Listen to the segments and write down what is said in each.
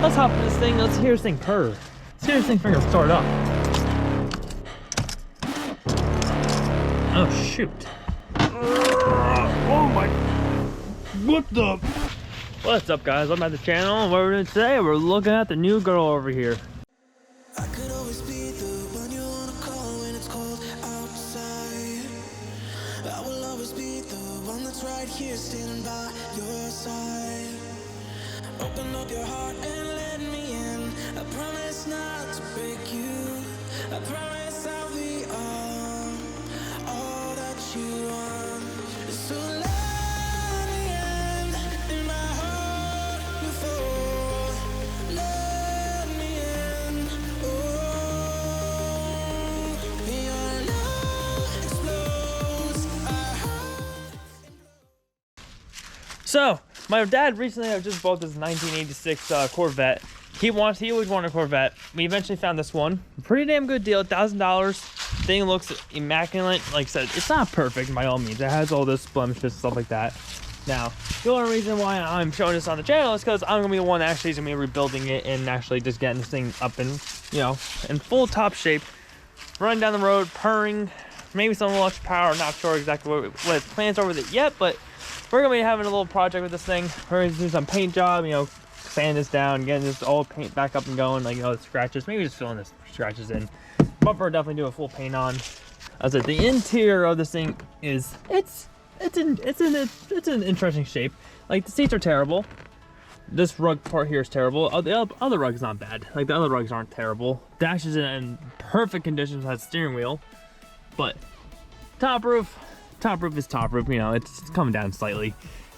let's hop in this thing. Let's hear this thing purr. Let's hear this thing finger start up. Oh shoot. Oh my. What the? What's up, guys? I'm at the channel, and what we're doing today, we're looking at the new girl over here. I could always be the one you wanna call when it's cold outside. I will always be the one that's right here standing by your side. Open up your heart and let me in. I promise not to break you. I promise I'll be all that you want. So let me in my heart before. Let me in. Oh, your love explodes. So, my dad recently just bought this 1986 Corvette. He always wanted a Corvette. We eventually found this one. Pretty damn good deal, $1,000. Thing looks immaculate. Like I said, it's not perfect by all means. It has all this blemishes and stuff like that. Now, the only reason why I'm showing this on the channel is because I'm gonna be the one that actually is gonna be rebuilding it and actually just getting this thing up and, you know, in full top shape. Running down the road, purring, maybe some electric power. Not sure exactly what its plans are with it yet, but we're gonna be having a little project with this thing. We're gonna do some paint job, you know, sand this down, getting this all paint back up and going, like, you know, the scratches, maybe just filling the scratches in. Bumper definitely do a full paint on. As I said, the interior of this thing is it's in interesting shape. Like, the seats are terrible. This rug part here is terrible. The other rug is not bad. Like, the other rugs aren't terrible. Dash is in perfect condition, has steering wheel. But top roof is top roof, you know, it's coming down slightly,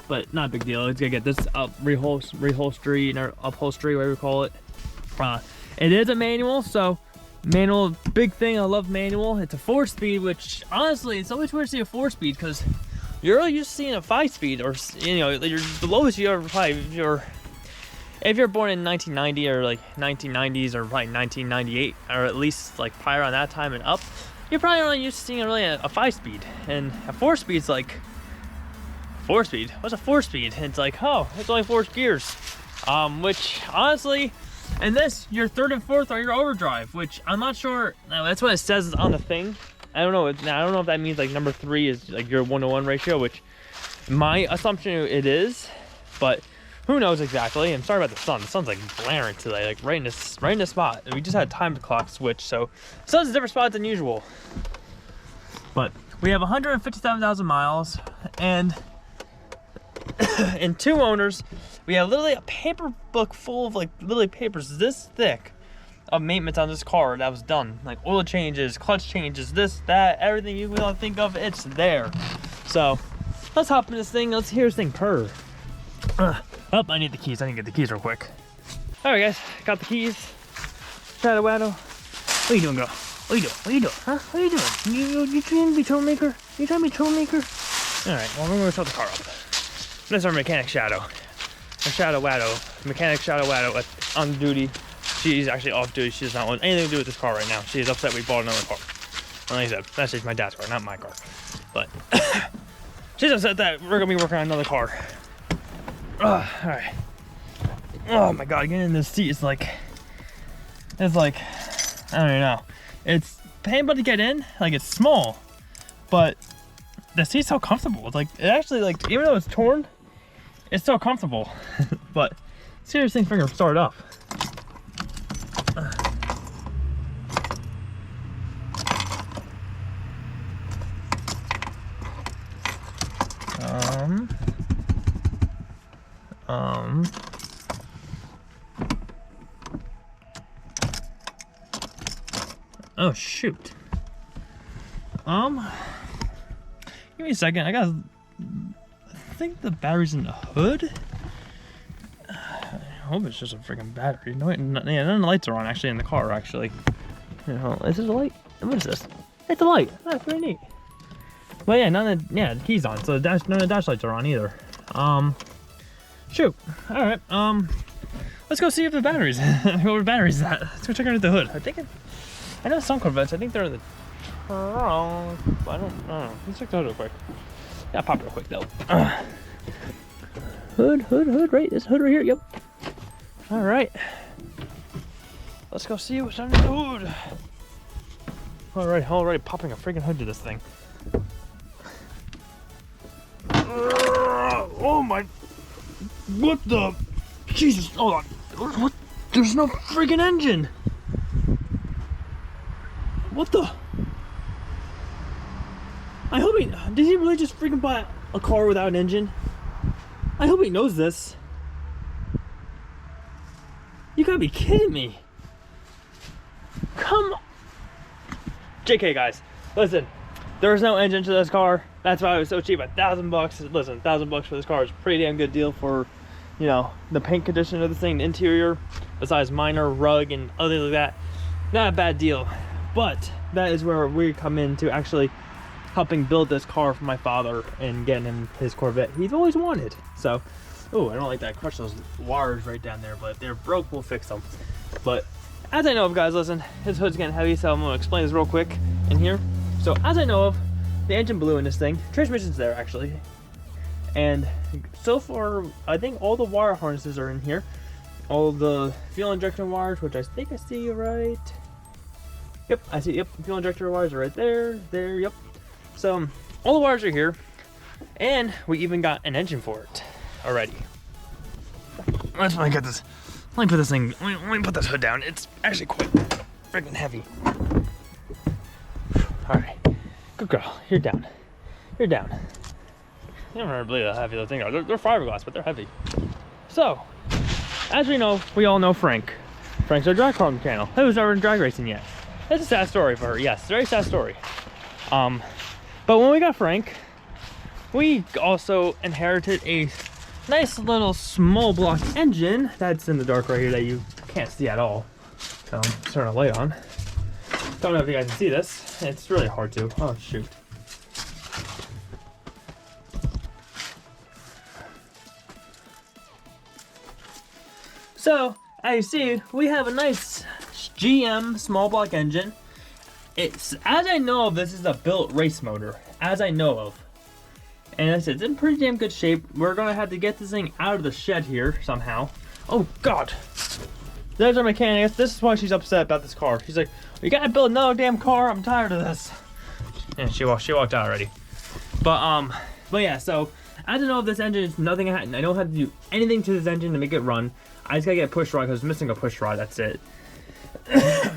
but not a big deal. It's gonna get this up reholstery or upholstery, whatever you call it. It is a manual, so manual, big thing. I love manual. It's a 4-speed, which honestly, it's always weird to see a 4-speed because you're really used to seeing a 5-speed, or, you know, the lowest you ever probably, if you're born in 1990 or like 1990s or probably 1998, or at least like prior on that time and up, you're probably only used to seeing really a 5-speed, and a 4-speed's like 4-speed. What's a 4-speed? It's like, oh, it's only 4 gears, which honestly, and this, your third and fourth are your overdrive, which I'm not sure. Now that's what it says on the thing. I don't know. Now I don't know if that means like number 3 is like your 1-to-1 ratio, which my assumption it is, but who knows exactly. I'm sorry about the sun. The sun's like blaring today, like right in this spot. We just had a time clock switch, so the sun's a different spot than usual. But we have 157,000 miles, and in 2 owners, we have literally a paper book full of like literally papers this thick of maintenance on this car that was done. Like oil changes, clutch changes, this, that, everything you will think of, it's there. So let's hop in this thing. Let's hear this thing purr. Oh, I need the keys. I need to get the keys real quick. All right, guys, got the keys. Shadow Waddle. What are you doing, girl? What are you doing? What are you doing? Huh? What are you doing? You trying to be troublemaker? You trying to be troublemaker? All right, well, we're gonna start the car up. This is our mechanic Shadow. Our Shadow Waddle, mechanic Shadow Waddle on duty. She's actually off duty. She does not want anything to do with this car right now. She is upset we bought another car. And like I said, that's just my dad's car, not my car. But she's upset that we're gonna be working on another car. All right. Oh my God, getting in this seat is like, I don't even know. It's painful to get in. Like, it's small, but the seat's so comfortable. It's like, it actually, like, even though it's torn, it's so comfortable. But seriously, finger start up. Oh shoot. Give me a second. I think the battery's in the hood. I hope it's just a freaking battery. No, none of the lights are on actually in the car. Actually, you know, is this a light? What is this? It's a light. That's pretty neat. Well, yeah, the key's on, so none of the dash lights are on either. Shoot. All right. Let's go see if the battery's where the battery's at. Let's go check under the hood. I know some Corvettes. I think they're in the trunk. I don't know. Let's check the hood real quick. Yeah, pop real quick though. Hood. Right. This hood right here. Yep. All right. Let's go see what's under the hood. Already popping a freaking hood to this thing. Oh my, what the, Jesus, hold on. What, there's no freaking engine. What the? I hope did he really just freaking buy a car without an engine? I hope he knows this. You gotta be kidding me. Come on. JK guys, listen, there's no engine to this car. That's why it was so cheap, $1,000. Listen, $1,000 for this car is a pretty damn good deal for, you know, the paint condition of this thing, the interior, besides minor rug and other like that. Not a bad deal, but that is where we come into actually helping build this car for my father and getting him his Corvette he's always wanted. So, oh, I don't like that. I crushed those wires right down there, but if they're broke, we'll fix them. But as I know of, guys, listen, his hood's getting heavy, so I'm gonna explain this real quick in here. So as I know of, the engine blew in this thing. Transmission's there actually, and so far I think all the wire harnesses are in here. All the fuel injection wires, which I think I see right. Yep, I see. Yep, fuel injector wires are right there. There. Yep. So all the wires are here, and we even got an engine for it already. Let's get this. Let me put this thing. Let me put this hood down. It's actually quite freaking heavy. All right, good girl. You're down. You're down. You don't really believe how heavy those things are. They're fiberglass, but they're heavy. So, as we know, we all know Frank. Frank's our drag car channel. Who's never in drag racing yet? It's a sad story for her. Yes, very sad story. But when we got Frank, we also inherited a nice little small block engine that's in the dark right here that you can't see at all. So I'm turning a light on. Don't know if you guys can see this. It's really hard to. Oh shoot. So as you see, we have a nice GM small block engine. It's, as I know of, this is a built race motor, as I know of. And it's in pretty damn good shape. We're gonna have to get this thing out of the shed here somehow. Oh God. There's our mechanic. This is why she's upset about this car. She's like, we gotta build another damn car. I'm tired of this. And she walked out already. But yeah, so I don't know if this engine is nothing. I don't have to do anything to this engine to make it run. I just gotta get a push rod because it's missing a push rod. That's it.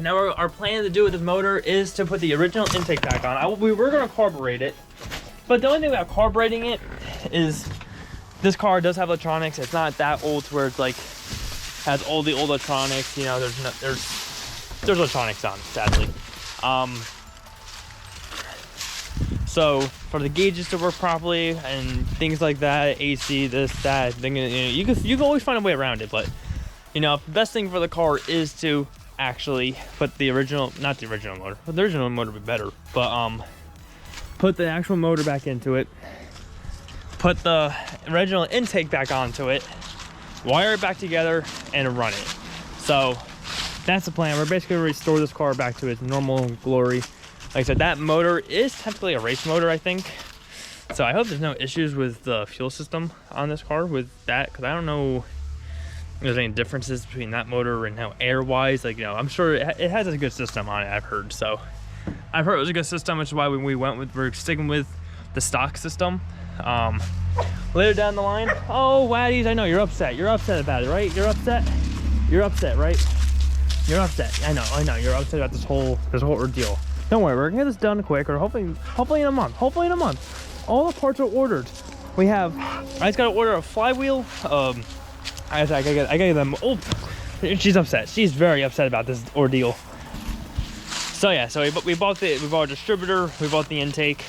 Now our plan to do with this motor is to put the original intake pack on. We were gonna carburate it, but the only thing about carbureting it is this car does have electronics. It's not that old to where it's like has all the old electronics. You know, there's electronics on it, sadly. So for the gauges to work properly and things like that, AC, this, that, thing, you know, you can always find a way around it. But you know, the best thing for the car is to actually put the original, not the original motor, but the original motor would be better. But put the actual motor back into it, put the original intake back onto it, wire it back together, and run it. So that's the plan. We're basically going to restore this car back to its normal glory. Like I said, that motor is technically a race motor, I think. So I hope there's no issues with the fuel system on this car with that, because I don't know if there's any differences between that motor and how air-wise. Like, you know, I'm sure it has a good system on it, I've heard. So I've heard it was a good system, which is why we're sticking with the stock system. Later down the line, oh Waddies, I know you're upset. You're upset about it, right? You're upset. You're upset, right? You're upset. I know. You're upset about this whole ordeal. Don't worry, we're gonna get this done quick, or hopefully in a month. Hopefully in a month. All the parts are ordered. I just gotta order a flywheel. I gotta get them. Oh, she's upset. She's very upset about this ordeal. So yeah, so we bought a distributor. We bought the intake.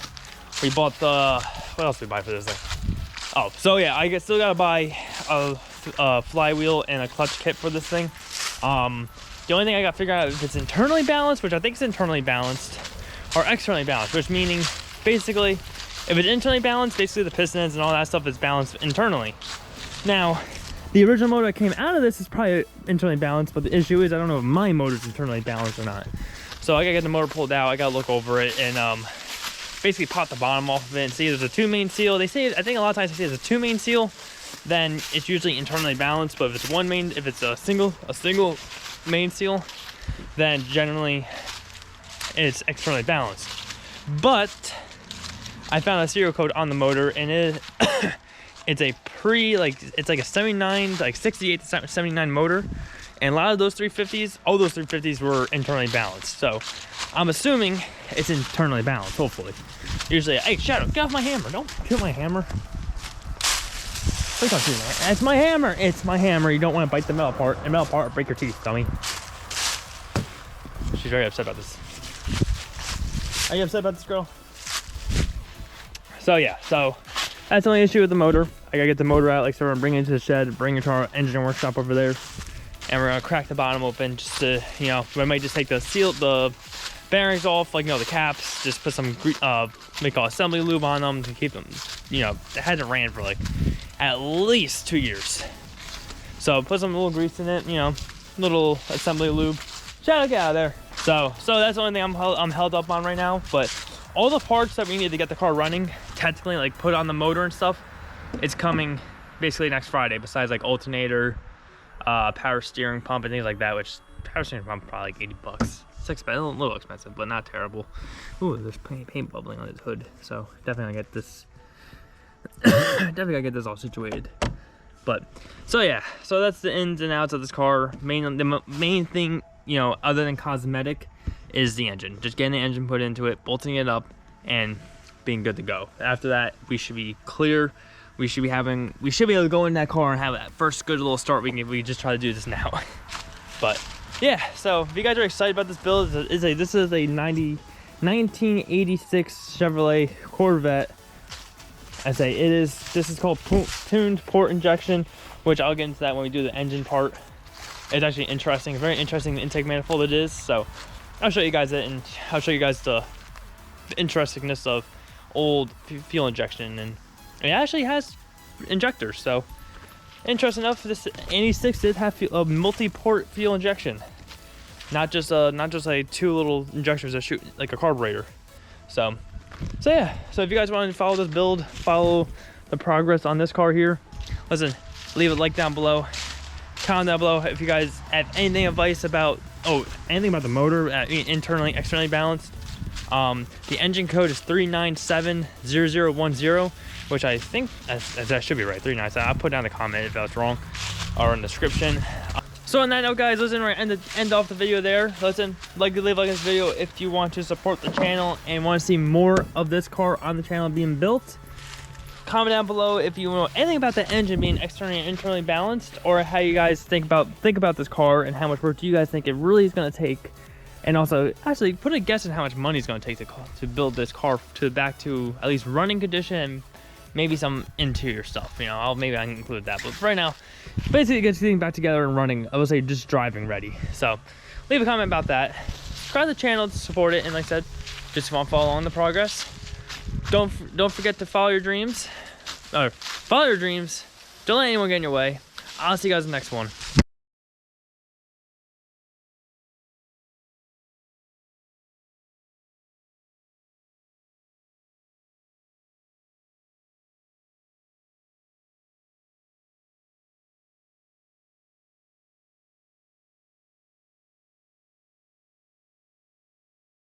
We bought the, what else did we buy for this thing? Oh, so yeah, I still gotta buy a flywheel and a clutch kit for this thing. The only thing I gotta figure out if it's internally balanced, which I think is internally balanced, or externally balanced, which meaning basically if it's internally balanced, basically the pistons and all that stuff is balanced internally. Now, the original motor that came out of this is probably internally balanced, but the issue is I don't know if my motor's internally balanced or not. So I gotta get the motor pulled out. I gotta look over it and basically pop the bottom off of it and see there's a 2 main seal. They say, I think a lot of times they say there's a 2 main seal. then it's usually internally balanced. But if it's a single main seal, then generally it's externally balanced. But I found a serial code on the motor, and it's a it's like a 79, like 68 to 79 motor, and a lot of those 350s, all those 350s were internally balanced. So I'm assuming it's internally balanced, hopefully. Usually, hey, Shadow, get off my hammer! Don't kill my hammer. Please don't shoot me. It's my hammer. It's my hammer. You don't want to bite the metal part. The metal part will break your teeth, dummy. She's very upset about this. Are you upset about this, girl? So yeah, so that's the only issue with the motor. I gotta get the motor out, like so we're gonna bring it into the shed, bring it to our engine workshop over there, and we're gonna crack the bottom open just to, you know, we might just take the bearings off, like, you know, the caps, just put some we call assembly lube on them to keep them, you know, it hasn't ran for like at least 2 years. So put some little grease in it, you know, little assembly lube. Shadow, get out of there. So that's the only thing I'm held up on right now. But all the parts that we need to get the car running, technically, like put on the motor and stuff, it's coming basically next Friday. Besides like alternator, power steering pump, and things like that. Which power steering pump probably like $80. It's expensive, a little expensive, but not terrible. Ooh, there's paint bubbling on its hood. So definitely gotta get this. Definitely gotta get this all situated. But so yeah, so that's the ins and outs of this car. The main thing, you know, other than cosmetic, is the engine. Just getting the engine put into it, bolting it up, and being good to go. After that, we should be clear. We should be able to go in that car and have that first good little start we just try to do this now. But yeah, so if you guys are excited about this build, this is a 1986 Chevrolet Corvette. This is called tuned port injection, which I'll get into that when we do the engine part. It's actually interesting, very interesting, the intake manifold it is. So I'll show you guys it, and I'll show you guys the interestingness of old fuel injection, and it actually has injectors. So interesting enough, this 86 did have a multi-port fuel injection, not just like two little injectors that shoot like a carburetor. So yeah, so if you guys want to follow this build, follow the progress on this car here, listen, leave a like down below, comment down below if you guys have anything advice about anything about the motor, internally, externally balanced. The engine code is 3970010, which I think that should be right, 397. I'll put down the comment if that's wrong, or in the description. So on that note, guys, listen, we're gonna end off the video there. Listen, leave like this video if you want to support the channel and want to see more of this car on the channel being built. Comment down below if you know anything about the engine being externally and internally balanced, or how you guys think about this car and how much work do you guys think it really is going to take. And also, actually, put a guess on how much money it's going to take to build this car back to at least running condition, and maybe some interior stuff. You know, maybe I can include that. But for right now, basically, get everything back together and running. I would say just driving ready. So, leave a comment about that. Subscribe to the channel to support it. And like I said, just want to follow along the progress. Don't forget to follow your dreams. Don't let anyone get in your way. I'll see you guys in the next one.